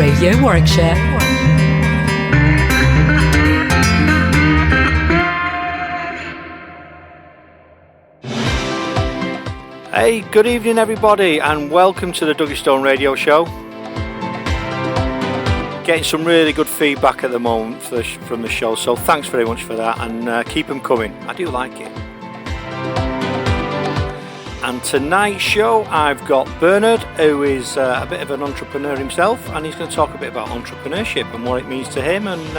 Radio Warwickshire. Hey, good evening everybody and welcome to the Dougie Stone Radio Show. Getting some really good feedback at the moment from the show, so thanks very much for that and keep them coming. I do like it. And tonight's show I've got Bearnard, who is a bit of an entrepreneur himself, and he's going to talk a bit about entrepreneurship and what it means to him, and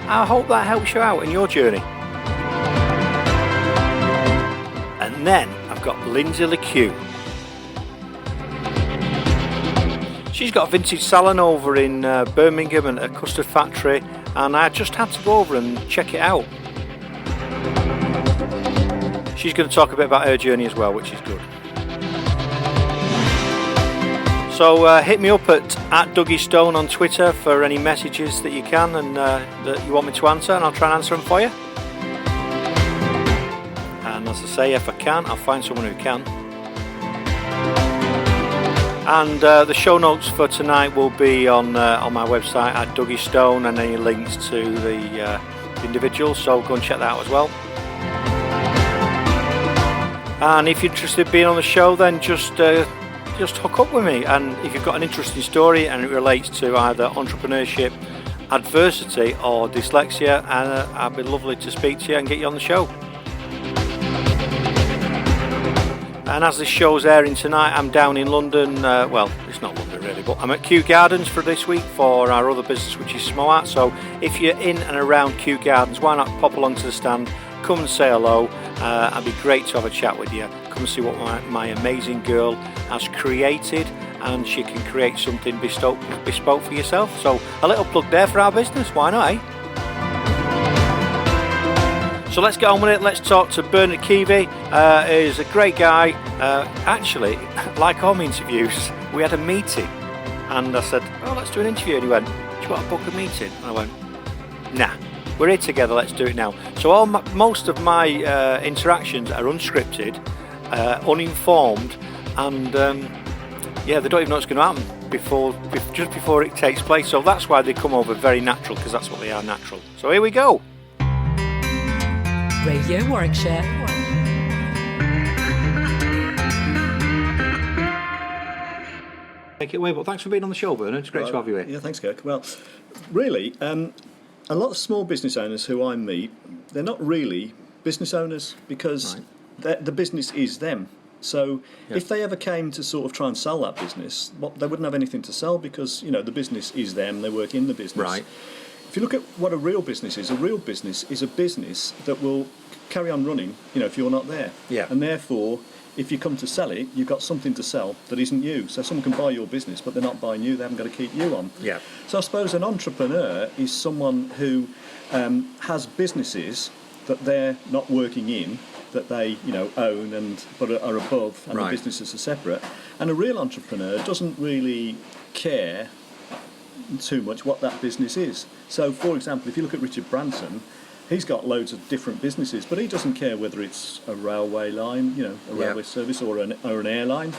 I hope that helps you out in your journey. And then I've got Lyndsey the Keux. She's got a vintage salon over in Birmingham and a custard factory, and I just had to go over and check it out. She's going to talk a bit about her journey as well, which is good. So hit me up at Dougie Stone on Twitter for any messages that you can and that you want me to answer, and I'll try and answer them for you. And as I say, if I can, I'll find someone who can. And the show notes for tonight will be on my website at Dougie Stone, and any links to the individuals, so go and check that out as well. And if you're interested in being on the show, then just hook up with me. And if you've got an interesting story and it relates to either entrepreneurship, adversity or dyslexia, I'd be lovely to speak to you and get you on the show. And as this show's airing tonight, I'm down in London, well, it's not London really, but I'm at Kew Gardens for this week for our other business, which is Smo Art. So if you're in and around Kew Gardens, why not pop along to the stand, come and say hello. It'd be great to have a chat with you. Come and see what my amazing girl has created, and she can create something bespoke for yourself. So a little plug there for our business, why not, eh? So let's get on with it. Let's talk to Bernard Keavy. He's a great guy. Actually, like all my interviews, we had a meeting, and I said, "Oh, let's do an interview." And he went, "Do you want to book a meeting?" And I went, "Nah, we're here together. Let's do it now." So most of my interactions are unscripted, uninformed, and they don't even know what's going to happen just before it takes place. So that's why they come over very natural, because that's what they are, natural. So here we go. Radio Warwickshire. Take it away, but thanks for being on the show, Bernard. It's great to have you here. Yeah, thanks, Kirk. Well, really, a lot of small business owners who I meet, they're not really business owners, because the business is them. So if they ever came to sort of try and sell that business, they wouldn't have anything to sell, because, the business is them, they work in the business. Right. If you look at what a real business is a business that will carry on running, if you're not there. Yeah. And therefore, if you come to sell it, you've got something to sell that isn't you. So someone can buy your business, but they're not buying you, they haven't got to keep you on. Yeah. So I suppose an entrepreneur is someone who has businesses that they're not working in, that they own and but are above, and the businesses are separate. And a real entrepreneur doesn't really care too much what that business is. So, for example, if you look at Richard Branson, he's got loads of different businesses, but he doesn't care whether it's a railway line, a railway service, or an airline.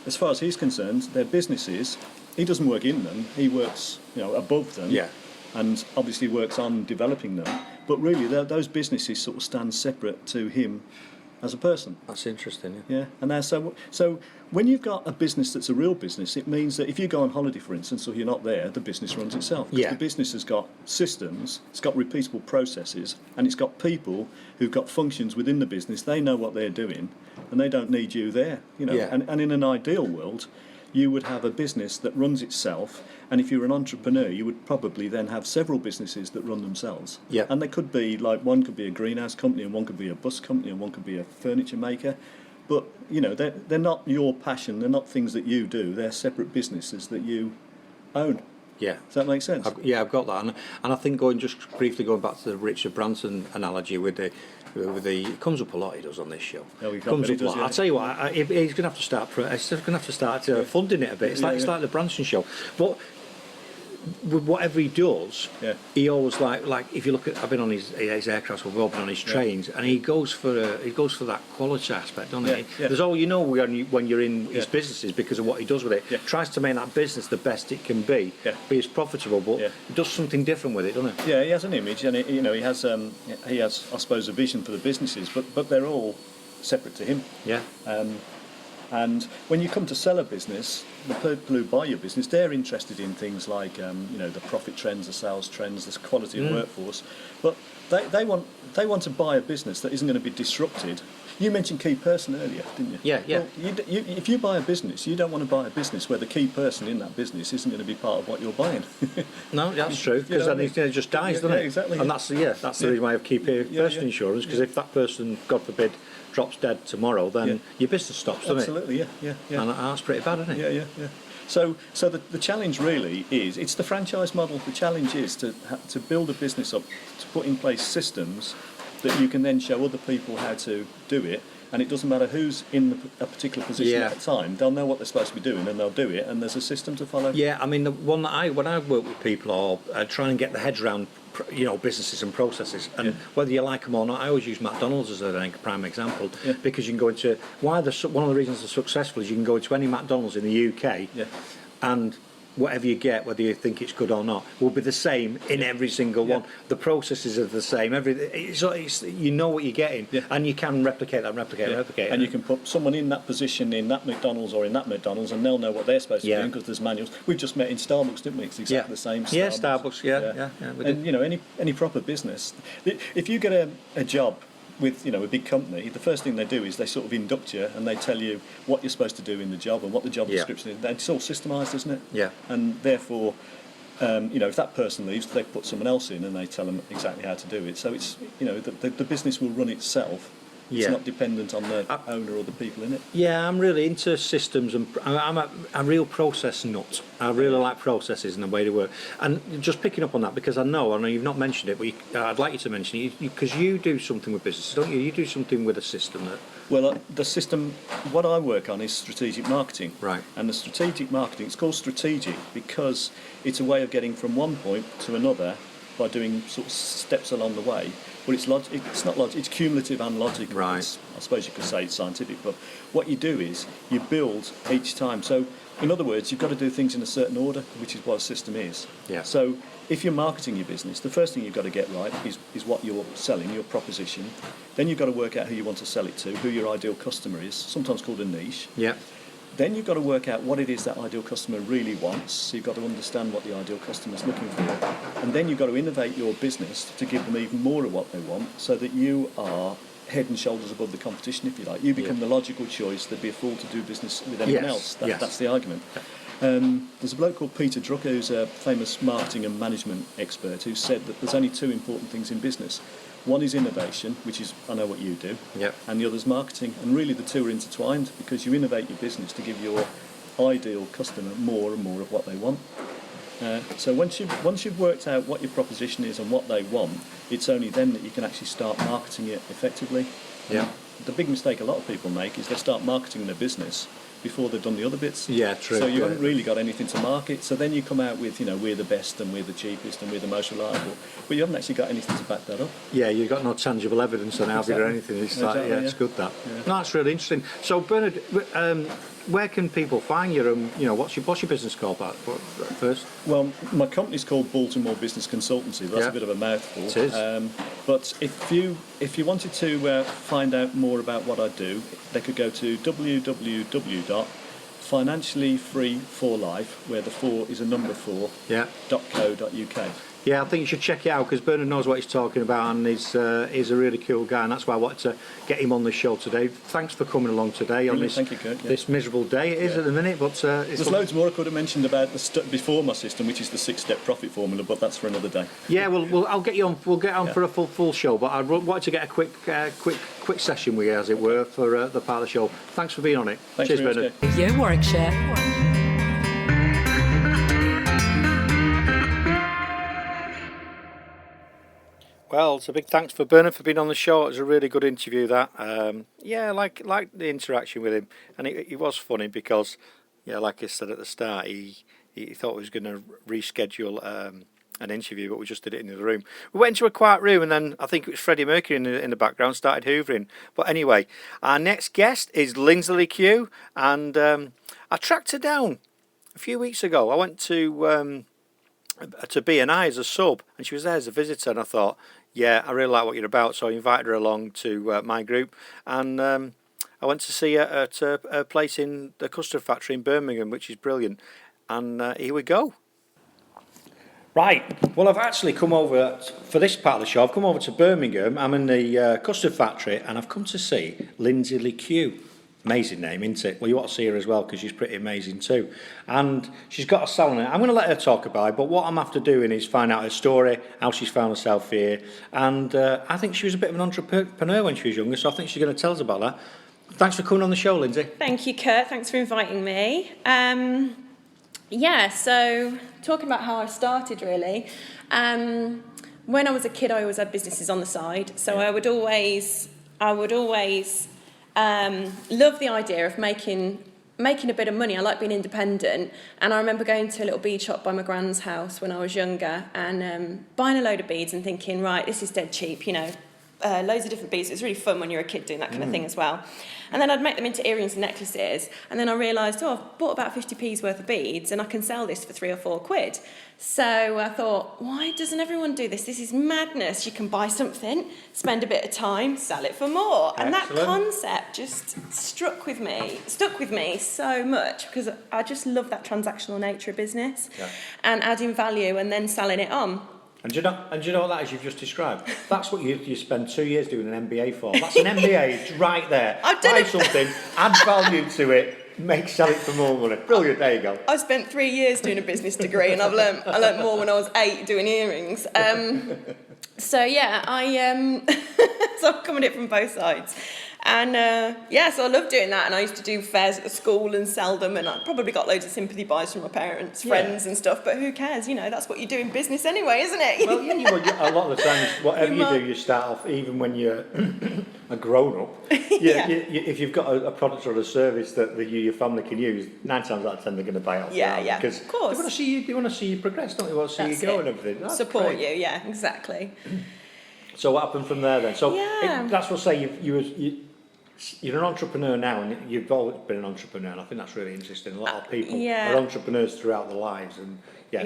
As far as he's concerned, they're businesses. He doesn't work in them. He works, above them, and obviously works on developing them. But really, those businesses sort of stand separate to him as a person. That's interesting. Yeah, and so when you've got a business that's a real business, it means that if you go on holiday, for instance, or you're not there, the business runs itself. Yeah. The business has got systems, it's got repeatable processes, and it's got people who've got functions within the business. They know what they're doing, and they don't need you there. And in an ideal world, you would have a business that runs itself, and if you're an entrepreneur, you would probably then have several businesses that run themselves. Yeah. And they could be, like, one could be a greenhouse company, and one could be a bus company, and one could be a furniture maker. But, they're not your passion, they're not things that you do, they're separate businesses that you own. Yeah. Does that make sense? I've got that. And I think just briefly going back to the Richard Branson analogy with the it comes up a lot, he does on this show. Comes up a lot. I'll tell you what, he's going to have to start funding it a bit. It's like the Branson show. But with whatever he does, Yeah. he always like if you look at, I've been on his aircraft, we've all been on his trains, and he goes for that quality aspect, doesn't he? Yeah. There's all when you're in his businesses because of what he does with it. Yeah. Tries to make that business the best it can be as profitable, but he does something different with it, doesn't he? Yeah, he has an image, and he has I suppose, a vision for the businesses, but they're all separate to him. Yeah. And when you come to sell a business, the people who buy your business, they're interested in things like the profit trends, the sales trends, the quality of workforce. But they want to buy a business that isn't going to be disrupted. You mentioned key person earlier, didn't you? Yeah. Well, if you buy a business, you don't want to buy a business where the key person in that business isn't going to be part of what you're buying. No, that's true, because then it just dies, doesn't it? Exactly. And that's the reason why I have key person insurance, because if that person, God forbid, drops dead tomorrow, then your business stops, doesn't Absolutely, it? yeah. And that's pretty bad, isn't it? Yeah. So the challenge really is, it's the franchise model. The challenge is to build a business up, to put in place systems that you can then show other people how to do it. And it doesn't matter who's in a particular position at the time. They'll know what they're supposed to be doing, and they'll do it. And there's a system to follow. Yeah, I mean, the one that when I work with people or try and get the heads around, businesses and processes, and whether you like them or not, I always use McDonald's as a prime example, because you can go into one of the reasons they're successful is you can go into any McDonald's in the UK, and whatever you get, whether you think it's good or not, will be the same in every single one. The processes are the same. It's you know what you're getting, and you can replicate that. And you can put someone in that position in that McDonald's or in that McDonald's, and they'll know what they're supposed to be doing because there's manuals. We've just met in Starbucks, didn't we? It's exactly the same. Yeah, Starbucks. Yeah. And any proper business, if you get a job with a big company, the first thing they do is they sort of induct you and they tell you what you're supposed to do in the job and what the job description is. It's all systemised, isn't it? Yeah. And therefore, if that person leaves, they put someone else in and they tell them exactly how to do it. So it's the business will run itself. It's not dependent on the owner or the people in it. Yeah, I'm really into systems, and I'm a real process nut. I really like processes and the way they work. And just picking up on that, because I know you've not mentioned it, but I'd like you to mention it, because you do something with businesses, don't you? You do something with a system that... Well, the system, what I work on is strategic marketing. Right. And the strategic marketing, it's called strategic because it's a way of getting from one point to another by doing sort of steps along the way. But it's not logic, it's cumulative and logical. Right. I suppose you could say it's scientific, but what you do is you build each time. So, in other words, you've got to do things in a certain order, which is what a system is. Yeah. So, if you're marketing your business, the first thing you've got to get right is what you're selling, your proposition. Then you've got to work out who you want to sell it to, who your ideal customer is, sometimes called a niche. Yeah. Then you've got to work out what it is that ideal customer really wants. So you've got to understand what the ideal customer is looking for. And then you've got to innovate your business to give them even more of what they want so that you are head and shoulders above the competition, if you like. You become the logical choice. There'd be a fool to do business with anyone else. That's the argument. There's a bloke called Peter Drucker, who's a famous marketing and management expert, who said that there's only two important things in business. One is innovation, which is, I know what you do, and the other is marketing. And really the two are intertwined because you innovate your business to give your ideal customer more and more of what they want. So once you've worked out what your proposition is and what they want, it's only then that you can actually start marketing it effectively. Yeah. The big mistake a lot of people make is they start marketing their business before they've done the other bits. Yeah, true. So you haven't really got anything to market. So then you come out with, we're the best and we're the cheapest and we're the most reliable, but you haven't actually got anything to back that up. Yeah, you've got no tangible evidence on how or anything. It's it's good that. Yeah. No, that's really interesting. So Bernard, where can people find you? What's your business called? First. Well, my company's called Baltimore Business Consultancy. That's a bit of a mouthful. It is. But if you wanted to find out more about what I do, they could go to www.financiallyfreeforlife, where the 4 is a number 4. .co.uk. Yeah, I think you should check it out because Bearnard knows what he's talking about, and he's a really cool guy, and that's why I wanted to get him on the show today. Thanks for coming along today on this, this miserable day. It is at the minute, but there's loads more I could have mentioned about the stuff before my system, which is the 6-step profit formula, but that's for another day. Yeah, I'll get you on. We'll get on for a full show, but I wanted to get a quick session with you, as it were, for the part of the show. Thanks for being on it. Thanks. Cheers, Bearnard. Yo, Warwickshire. Well, it's a big thanks for Bearnard for being on the show. It was a really good interview, that. Like the interaction with him, and it was funny because, like I said at the start, he he thought he was going to reschedule an interview, but we just did it in the room. We went into a quiet room, and then I think it was Freddie Mercury in the background started hoovering. But anyway, our next guest is Lyndsey Keux, and I tracked her down a few weeks ago. I went to Bearnard as a sub, and she was there as a visitor, and I thought, yeah, I really like what you're about, so I invited her along to my group, and I went to see her at a place in the custard factory in Birmingham, which is brilliant, and here we go. Right, well, I've actually come over, for this part of the show, I've come over to Birmingham. I'm in the custard factory, and I've come to see Lyndsey Keux. Amazing name, isn't it? Well, you want to see her as well, because she's pretty amazing too. And she's got a salon. I'm going to let her talk about it, but what I'm after doing is find out her story, how she's found herself here. And I think she was a bit of an entrepreneur when she was younger, so I think she's going to tell us about that. Thanks for coming on the show, Lyndsey. Thank you, Kurt. Thanks for inviting me. So talking about how I started, really. When I was a kid, I always had businesses on the side. So I would always love the idea of making a bit of money. I like being independent, and I remember going to a little bead shop by my grand's house when I was younger and buying a load of beads and thinking, right, this is dead cheap, loads of different beads. It's really fun when you're a kid doing that kind of thing as well. And then I'd make them into earrings and necklaces, and then I realised, I've bought about 50p's worth of beads and I can sell this for £3 or £4. So I thought, why doesn't everyone do this? This is madness. You can buy something, spend a bit of time, sell it for more. And that concept just stuck with me so much, because I just love that transactional nature of business and adding value and then selling it on. And do you know what that is you've just described? That's what you spend 2 years doing an MBA for. That's an MBA. It's right there. Buy something, add value to it, sell it for more money. Brilliant. There you go. I spent 3 years doing a business degree, and I learnt more when I was 8 doing earrings. So I'm coming at it from both sides. And so I love doing that, and I used to do fairs at the school and sell them, and I probably got loads of sympathy buys from my parents, friends and stuff, but who cares, that's what you do in business anyway, isn't it? Well, a lot of the time, whatever you do, you start off, even when you're a grown-up, if you've got a product or a service that your family can use, 9 times out of 10 they're going to buy it off. Because of course. They want to see you progress, don't they? They want to see you go and everything. That's support great. you, exactly. So what happened from there then? So that's what I say, you're an entrepreneur now, and you've always been an entrepreneur, and I think that's really interesting. A lot of people are entrepreneurs throughout their lives, and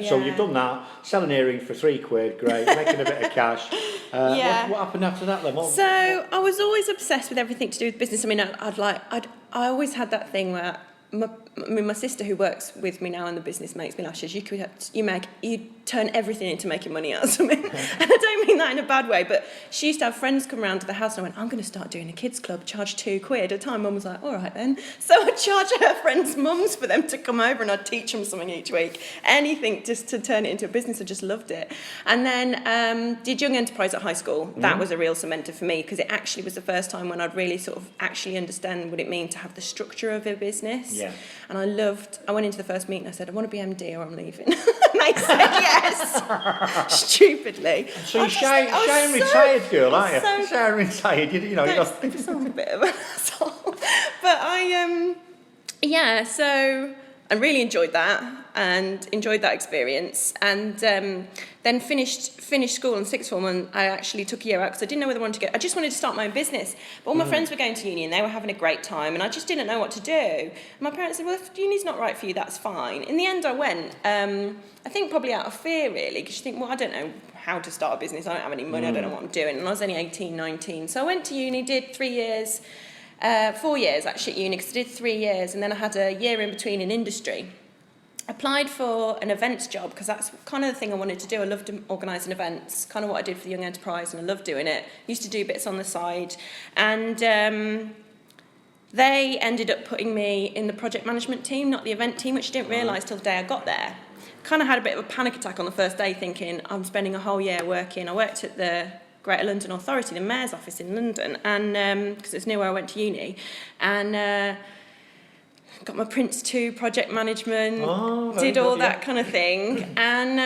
so you've done that, selling earrings for £3, great, making a bit of cash. What happened after that then? I was always obsessed with everything to do with business. I mean, I always had that thing where my sister, who works with me now in the business, makes me laugh. She says, you turn everything into making money out of something. And I don't mean that in a bad way, but she used to have friends come around to the house, and I went, I'm going to start doing a kids club, charge £2 at a time. Mum was like, all right then. So I'd charge her friends' mums for them to come over, and I'd teach them something each week. Anything just to turn it into a business. I just loved it. And then did Young Enterprise at high school. That was a real cementer for me, because it actually was the first time when I'd really sort of actually understand what it meant to have the structure of a business. Yeah. And I went into the first meeting, I said, I want to be MD or I'm leaving. And they said yes. Stupidly. So you're shy and retired girl, aren't you? Shy and retired, It sounds a bit of an asshole. But so I really enjoyed that and enjoyed that experience, and then finished school in sixth form, and I actually took a year out because I didn't know whether I wanted to go. I just wanted to start my own business, but all my friends were going to uni and they were having a great time, and I just didn't know what to do. And my parents said, well, if uni's not right for you, that's fine. In the end, I went, I think probably out of fear, really, because you think, well, I don't know how to start a business, I don't have any money, I don't know what I'm doing, and I was only 18, 19. So I went to uni, did 3 years, 4 years actually at uni, because I did 3 years, and then I had a year in between in industry. Applied for an events job because that's kind of the thing I wanted to do. I loved organising events, kind of what I did for the Young Enterprise, and I loved doing it. Used to do bits on the side, and they ended up putting me in the project management team, not the event team, which I didn't realise till the day I got there. Kind of had a bit of a panic attack on the first day, thinking I'm spending a whole year working. I worked at the Greater London Authority, the Mayor's office in London, and because it's near where I went to uni, and got my Prince 2 project management, Very did all good, that kind of thing. And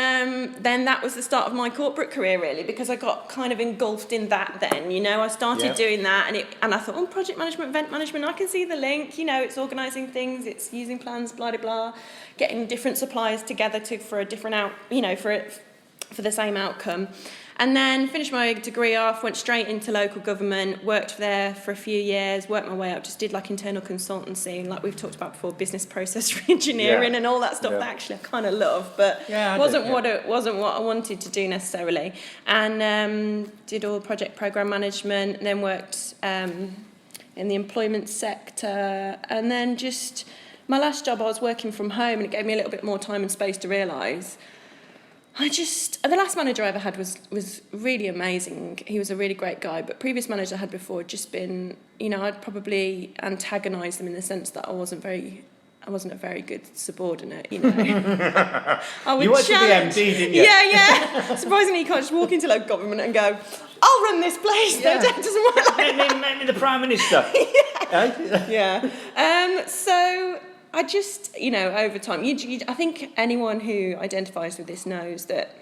then that was the start of my corporate career, really, because I got kind of engulfed in that then, you know. I started doing that, and I thought, oh, project management, event management, I can see the link, you know, it's organising things, it's using plans, blah, blah, blah, getting different suppliers together for a different for the same outcome. And then finished my degree off, went straight into local government, worked there for a few years, worked my way up, just did like internal consultancy, like we've talked about before, business process engineering and all that stuff that actually I kind of love, but wasn't what I wanted to do necessarily. And did all project program management, and then worked in the employment sector, and then just my last job I was working from home, and it gave me a little bit more time and space to realise the last manager I ever had was really amazing. He was a really great guy, but previous manager I had before had just been, you know, I'd probably antagonised them in the sense that I wasn't a very good subordinate, you know. I would you wanted to be MD, didn't you? Yeah. Surprisingly, you can't just walk into local government and go, I'll run this place. No, that doesn't work like that. Make me the Prime Minister. So I just, you know, over time, I think anyone who identifies with this knows that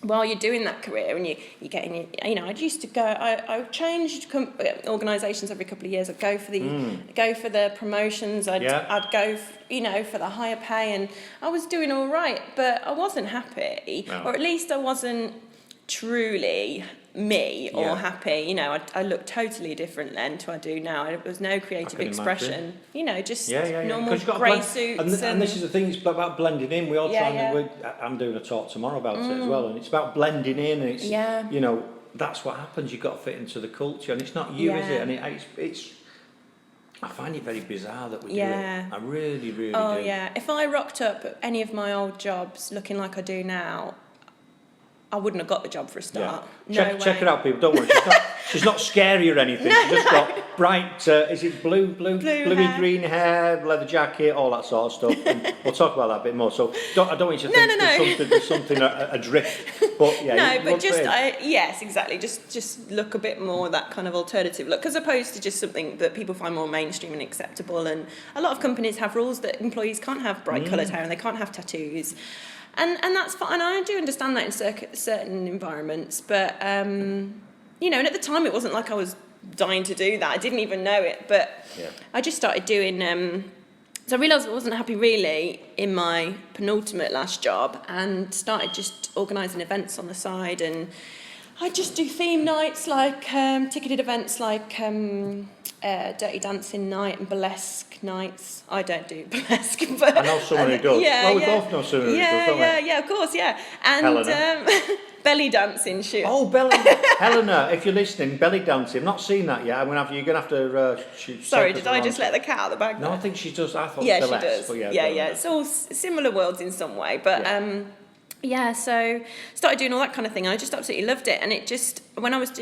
while you're doing that career and you're getting, you know, I used to go, I changed organisations every couple of years. I'd go for the promotions. I'd go, you know, for the higher pay, and I was doing all right, but I wasn't happy, or at least I wasn't truly me or happy. You know, I look totally different then to I do now. There was no creative expression. Imagine. You know, just normal got grey suits. And this is the thing, it's about blending in. We all I'm doing a talk tomorrow about it as well, and it's about blending in, and it's, you know, that's what happens. You've got to fit into the culture, and it's not you, is it? And it's I find it very bizarre that we do it. I really, really do. Oh, yeah. If I rocked up at any of my old jobs looking like I do now, I wouldn't have got the job for a start. Check it out, people. Don't worry. She's not scary or anything. She's just got bright, is it bluey green hair, leather jacket, all that sort of stuff. And we'll talk about that a bit more. So I don't want you to think there's something adrift. But yes, exactly. Just look a bit more that kind of alternative look, as opposed to just something that people find more mainstream and acceptable. And a lot of companies have rules that employees can't have bright coloured hair and they can't have tattoos. And that's fine. I do understand that in certain environments, but you know, and at the time it wasn't like I was dying to do that. I didn't even know it, but I just started doing. So I realised I wasn't happy really in my penultimate last job, and started just organising events on the side, and I just do theme nights, like ticketed events, like Dirty Dancing night and burlesque nights. I don't do burlesque, but I know someone who does. We both know someone who does, don't we? Yeah, of course, yeah. And belly dancing shoot. Oh, Helena, if you're listening, belly dancing. I've not seen that yet. You're gonna have to. Sorry, did I just let the cat out of the bag? No, I think she does. I thought she does. But yeah. It's all similar worlds in some way, but so started doing all that kind of thing. I just absolutely loved it, and it just when I was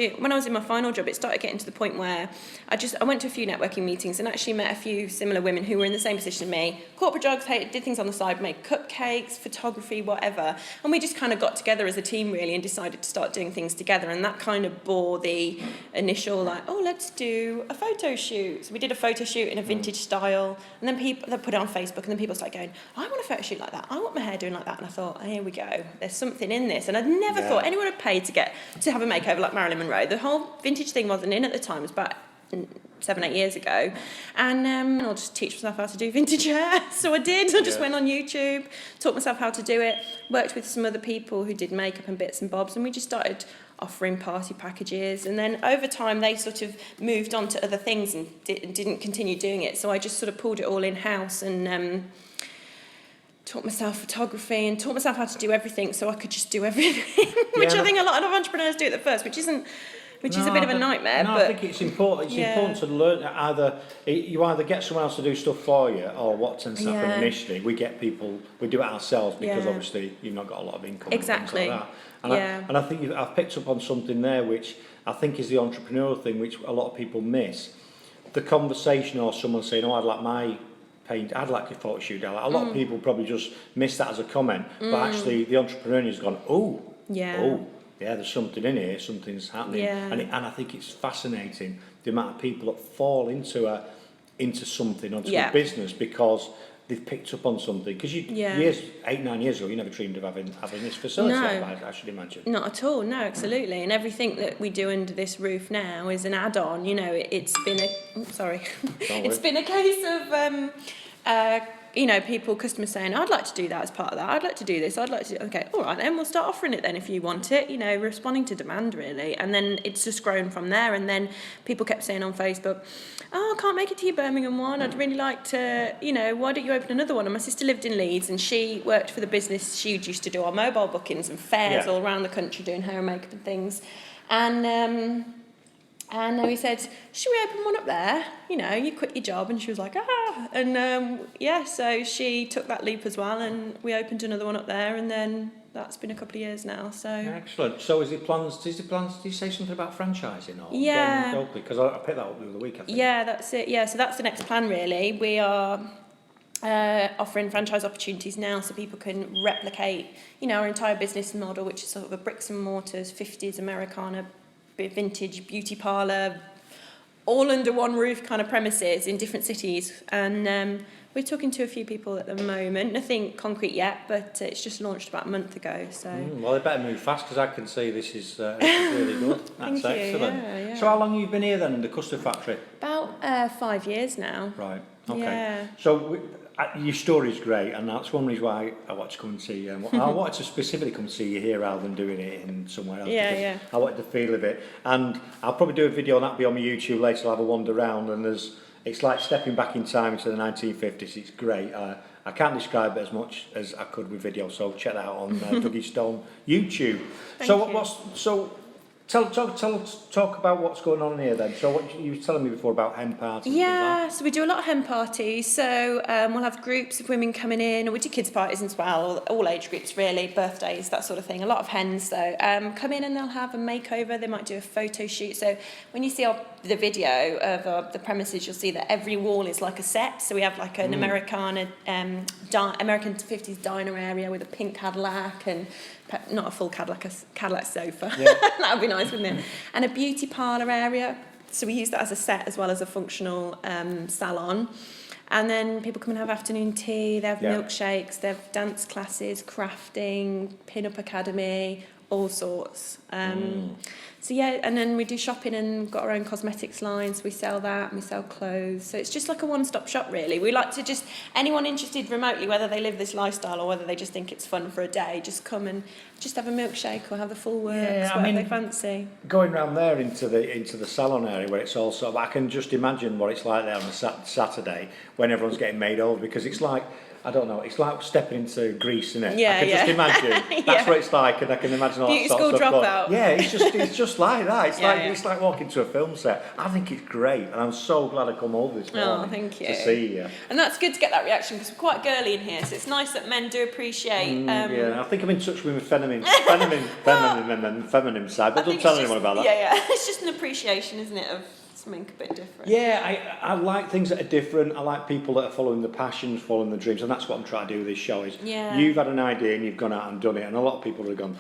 in my final job, it started getting to the point where I went to a few networking meetings and actually met a few similar women who were in the same position as me. Corporate jobs, did things on the side, made cupcakes, photography, whatever, and we just kind of got together as a team really and decided to start doing things together. And that kind of bore the initial let's do a photo shoot. So we did a photo shoot in a vintage style, and then they put it on Facebook, and then people started going, I want a photo shoot like that. I want my hair doing like that. And I thought, here we go. There's something in this, and I'd never thought anyone would pay to have a makeover like Marilyn Monroe. The whole vintage thing wasn't in at the time. It was about 7-8 years ago, and I'll just teach myself how to do vintage hair. So I did. I just went on YouTube, taught myself how to do it, worked with some other people who did makeup and bits and bobs, and we just started offering party packages. And then over time they sort of moved on to other things and didn't continue doing it. So I just sort of pulled it all in house and taught myself photography and taught myself how to do everything so I could just do everything, which I think a lot of entrepreneurs do at the first, which is a bit of a nightmare. No, but I think it's important. It's important to learn. You either get someone else to do stuff for you, or what tends to happen initially, we do it ourselves because obviously you've not got a lot of income. Exactly. And things like that. And I think I've picked up on something there, which I think is the entrepreneurial thing, which a lot of people miss. The conversation, or someone saying, "Oh, I'd like your photo shoot." A lot of people probably just miss that as a comment, but actually the entrepreneur has gone, there's something in here, something's happening, and I think it's fascinating the amount of people that fall into into something, onto Yeah. a business, because they've picked up on something. Because Yeah. 8-9 years ago, you never dreamed of having this facility. No. I should imagine. Not at all, no, absolutely. And everything that we do under this roof now is an add-on. You know, it's been it's been a case of, you know, customers saying, I'd like to do that as part of that. I'd like to do this. I'd like to, okay, all right, then we'll start offering it then if you want it, you know, responding to demand really. And then it's just grown from there. And then people kept saying on Facebook, oh, I can't make it to your Birmingham one. I'd really like to, you know, why don't you open another one? And my sister lived in Leeds and she worked for the business. She used to do our mobile bookings and fairs all around the country doing hair and makeup and things. And we said, should we open one up there? You know, you quit your job. And she was like, ah. And so she took that leap as well. And we opened another one up there. And then that's been a couple of years now. So excellent. So is it plans? Did you say something about franchising? Or yeah. Because I picked that up the other week, I think. Yeah, that's it. Yeah, so that's the next plan, really. We are offering franchise opportunities now so people can replicate, you know, our entire business model, which is sort of a bricks and mortars, 50s Americana, vintage beauty parlour, all under one roof kind of premises in different cities. And we're talking to a few people at the moment, nothing concrete yet, but it's just launched about a month ago. So well, they better move fast, because I can see this is really good. That's excellent. Yeah. So how long have you been here then in the custard factory? About 5 years now. Right, okay. Yeah. So your story's great, and that's one reason why I wanted to come and see you. I wanted to specifically come and see you here rather than doing it in somewhere else. Yeah. I wanted the feel of it. And I'll probably do a video on that, be on my YouTube later. I'll have a wander around, and it's like stepping back in time into the 1950s. It's great. I can't describe it as much as I could with video, so check that out on Dougie Stone YouTube. Talk about what's going on here then. So what you were telling me before about hen parties. Yeah, so we do a lot of hen parties. So we'll have groups of women coming in, or we do kids parties as well, all age groups really, birthdays, that sort of thing. A lot of hens though. Come in and they'll have a makeover. They might do a photo shoot. So when you see the video of the premises, you'll see that every wall is like a set. So we have like an American 50s diner area with a pink Cadillac and not a full Cadillac, a Cadillac sofa. Yeah. That would be nice, wouldn't it? And a beauty parlour area. So we use that as a set as well as a functional salon. And then people come and have afternoon tea, they have milkshakes, they have dance classes, crafting, pin-up academy, all sorts. So yeah, and then we do shopping and we've got our own cosmetics lines. We sell that and we sell clothes. So it's just like a one-stop shop really. We like to just, anyone interested remotely, whether they live this lifestyle or whether they just think it's fun for a day, just come and just have a milkshake or have the full works, whatever they fancy. Going around there into the salon area where it's all sort of, I can just imagine what it's like there on a Saturday when everyone's getting made over, because it's like, I don't know, it's like stepping into Greece, isn't it? Yeah, I can just imagine. That's what it's like, and I can imagine all Beauty that sort of school stuff. dropout. Yeah, it's just like that. It's like walking to a film set. I think it's great, and I'm so glad I come over this morning thank you. to see you. And that's good to get that reaction because we're quite girly in here, so it's nice that men do appreciate. Yeah, I think I'm in touch with my feminine side, but don't tell anyone about that. Yeah, it's just an appreciation, isn't it, of something a bit different. Yeah, I like things that are different. I like people that are following the passions, following the dreams, and that's what I'm trying to do with this show. Is you've had an idea and you've gone out and done it, and a lot of people have gone,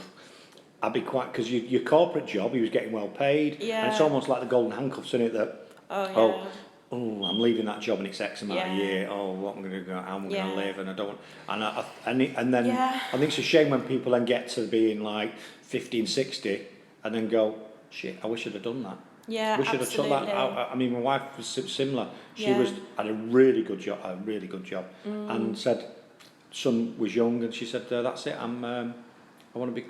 I'd be quite, because your corporate job, you was getting well paid, and it's almost like the golden handcuffs in it that, I'm leaving that job and it's X amount a year. Oh, what am I going to go? How am I going to live? And I don't. And then I think it's a shame when people then get to being like 50 and 60 and then go, shit, I wish I'd have done that. Yeah, we should have took that. I mean, my wife was similar. She had a really good job, and said, son was young, and she said, "That's it. I want to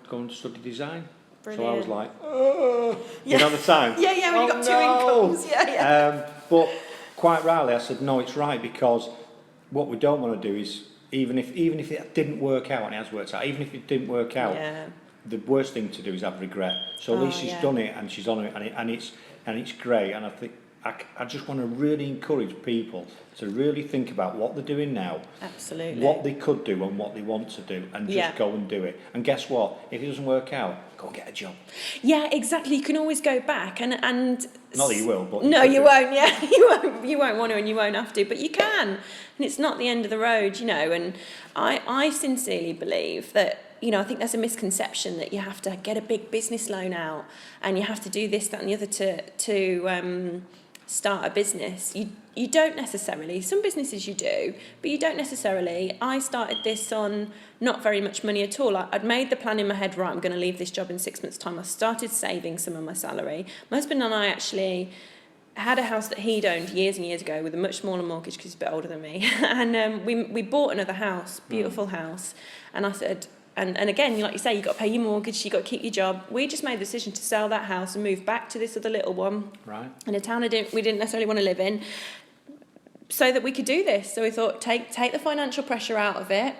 go and study design." Brilliant. So I was like, you know the time. When you got two incomes. But quite rightly, I said, no, it's right, because what we don't want to do is, even if it didn't work out, and it has worked out, even if it didn't work out. The worst thing to do is have regret. So at least she's done it and she's on it, and it's great. And I think I just want to really encourage people to really think about what they're doing now, absolutely, what they could do and what they want to do, and just go and do it. And guess what? If it doesn't work out, go and get a job. Yeah, exactly. You can always go back and not that you will, but no, you won't. Yeah, you won't want to, and you won't have to, but you can. And it's not the end of the road, you know. And I sincerely believe that. You know, I think there's a misconception that you have to get a big business loan out and you have to do this, that and the other to start a business. You don't necessarily. Some businesses you do, but you don't necessarily. I started this on not very much money at all. I'd made the plan in my head, right, I'm going to leave this job in 6 months' time. I started saving some of my salary. My husband and I actually had a house that he'd owned years and years ago with a much smaller mortgage because he's a bit older than me. And we bought another house, beautiful house. And I said, and again, like you say, you've got to pay your mortgage, you've got to keep your job. We just made the decision to sell that house and move back to this other little one. Right. In a town we didn't necessarily want to live in, so that we could do this. So we thought, take the financial pressure out of it.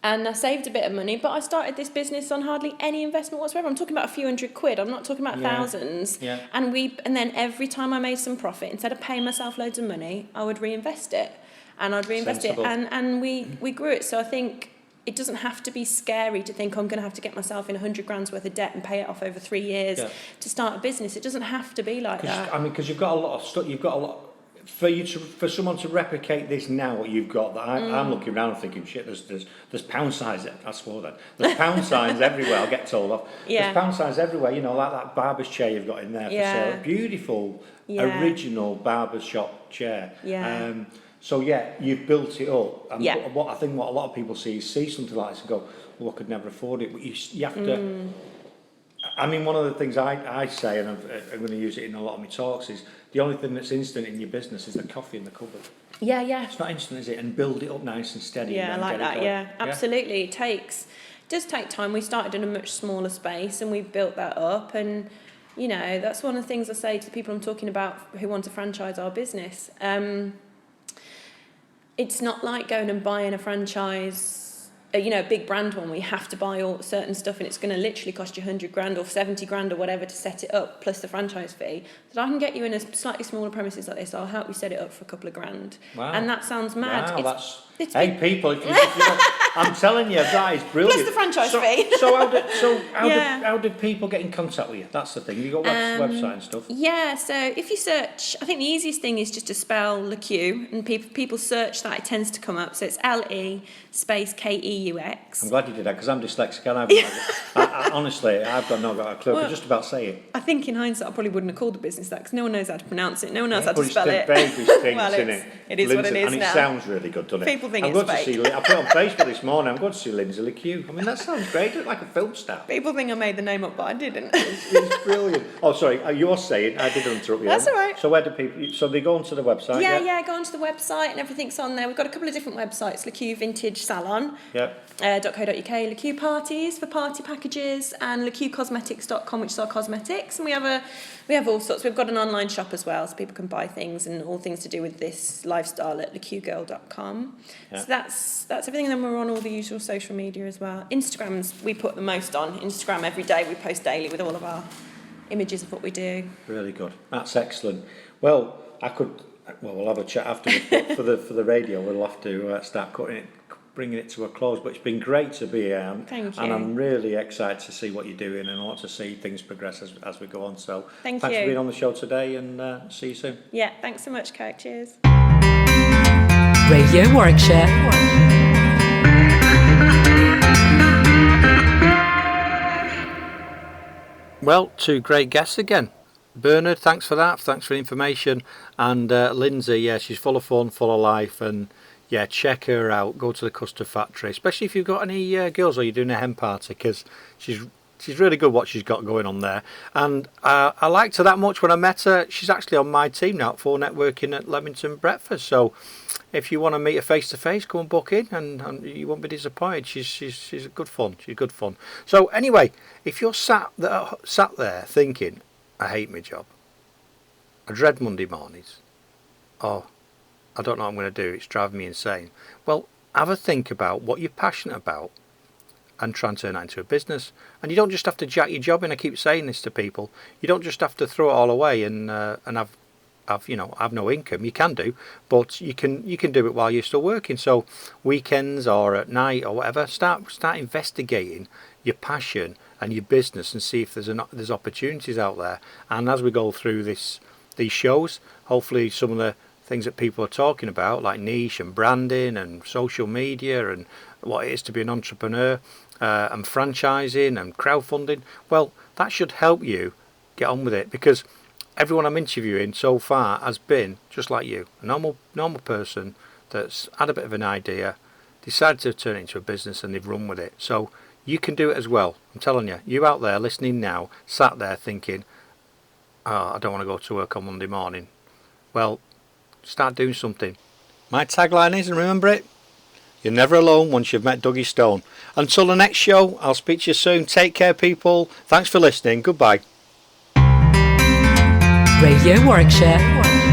And I saved a bit of money, but I started this business on hardly any investment whatsoever. I'm talking about a few £100. I'm not talking about thousands. Yeah. And then every time I made some profit, instead of paying myself loads of money, I would reinvest it. And I'd reinvest Sensible. it. And we grew it. So I think it doesn't have to be scary to think I'm going to have to get myself in 100 grand's worth of debt and pay it off over 3 years to start a business. It doesn't have to be like that. I mean, because you've got a lot of stuff. You've got a lot. For someone to replicate this now, what you've got, that I'm looking around and thinking, shit, there's pound signs. I swore then. There's pound signs everywhere. I'll get told off. Yeah. There's pound signs everywhere. You know, like that barber's chair you've got in there for sale. Beautiful, original barber's shop chair. Yeah. So you've built it up. And Yeah. what I think what a lot of people see something like this and go, well, I could never afford it. But you have to. I mean, one of the things I say, and I'm going to use it in a lot of my talks, is the only thing that's instant in your business is the coffee in the cupboard. Yeah. It's not instant, is it? And build it up nice and steady. Yeah, and I like then get it that. going. Yeah, absolutely. It does take time. We started in a much smaller space and we built that up. And, you know, that's one of the things I say to the people I'm talking about who want to franchise our business. It's not like going and buying a franchise, a big brand one where you have to buy all certain stuff and it's going to literally cost you 100 grand or 70 grand or whatever to set it up, plus the franchise fee. That I can get you in a slightly smaller premises like this, I'll help you set it up for a couple of grand. Wow. And that sounds mad. Wow, people, if you I'm telling you, that is brilliant. Plus the franchise fee. How did people get in contact with you? That's the thing. You got website and stuff. Yeah, so if you search, I think the easiest thing is just to spell Keux, and people search that, it tends to come up. So it's LE space KEUX. I'm glad you did that because I'm dyslexic. Honestly, I've not got a clue. I could just about say it. I think in hindsight, I probably wouldn't have called the business that because no one knows how to pronounce it. No one knows how to spell it. it. Very distinct, Well, isn't it? It is Lyndsey, what it is and now. it sounds really good, doesn't it? People think I'm it's going fake. to see. I put it on Facebook this morning. I'm going to see Lyndsey Keux. I mean, that sounds great. It's like a film star. People think I made the name up, but I didn't. It's brilliant. Oh, sorry. You're saying I did interrupt you. That's all right. So where do people? So they go onto the website. Yeah. Go onto the website and everything's on there. We've got a couple of different websites: Keux Vintage Salon. .co.uk, Keux Parties for party packages, and keuxcosmetics.com, which is our cosmetics, and we have all sorts. We've got an online shop as well, so people can buy things and all things to do with this lifestyle at keuxgirl.com. So that's everything. And then we're on all the usual social media as well. Instagrams we put the most on. Instagram every day we post daily with all of our images of what we do. Really good. That's excellent. Well, we'll have a chat afterwards, but for the radio we'll have to start bringing it to a close, but it's been great to be here. Thank you. And I'm really excited to see what you're doing, and I want to see things progress as we go on. So thanks for being on the show today, and see you soon. Yeah, thanks so much, Kurt. Cheers. Radio Warwickshire. Well, two great guests again. Bearnard, thanks for that. Thanks for the information. And Lyndsey, she's full of fun, full of life, and check her out. Go to the custard factory, especially if you've got any girls or you're doing a hen party, because she's really good what she's got going on there. And I liked her that much when I met her. She's actually on my team now for networking at Leamington Breakfast. So if you want to meet her face to face, go and book in, and you won't be disappointed. She's good fun. She's good fun. So anyway, if you're sat there thinking, I hate my job, I dread Monday mornings, I don't know what I'm going to do, it's driving me insane. Well, have a think about what you're passionate about and try and turn that into a business. And you don't just have to jack your job in. I keep saying this to people. You don't just have to throw it all away and have no income. You can do, but you can do it while you're still working. So weekends or at night or whatever, start investigating your passion and your business and see if there's opportunities out there. And as we go through these shows, hopefully some of the things that people are talking about, like niche and branding and social media and what it is to be an entrepreneur and franchising and crowdfunding, well, that should help you get on with it, because everyone I'm interviewing so far has been just like you, a normal person that's had a bit of an idea, decided to turn it into a business, and they've run with it. So you can do it as well. I'm telling you, you out there listening now, sat there thinking, oh, I don't want to go to work on Monday morning. Well, start doing something. My tagline is, and remember it, you're never alone once you've met Dougie Stone. Until the next show, I'll speak to you soon. Take care, people. Thanks for listening. Goodbye. Radio Warwickshire.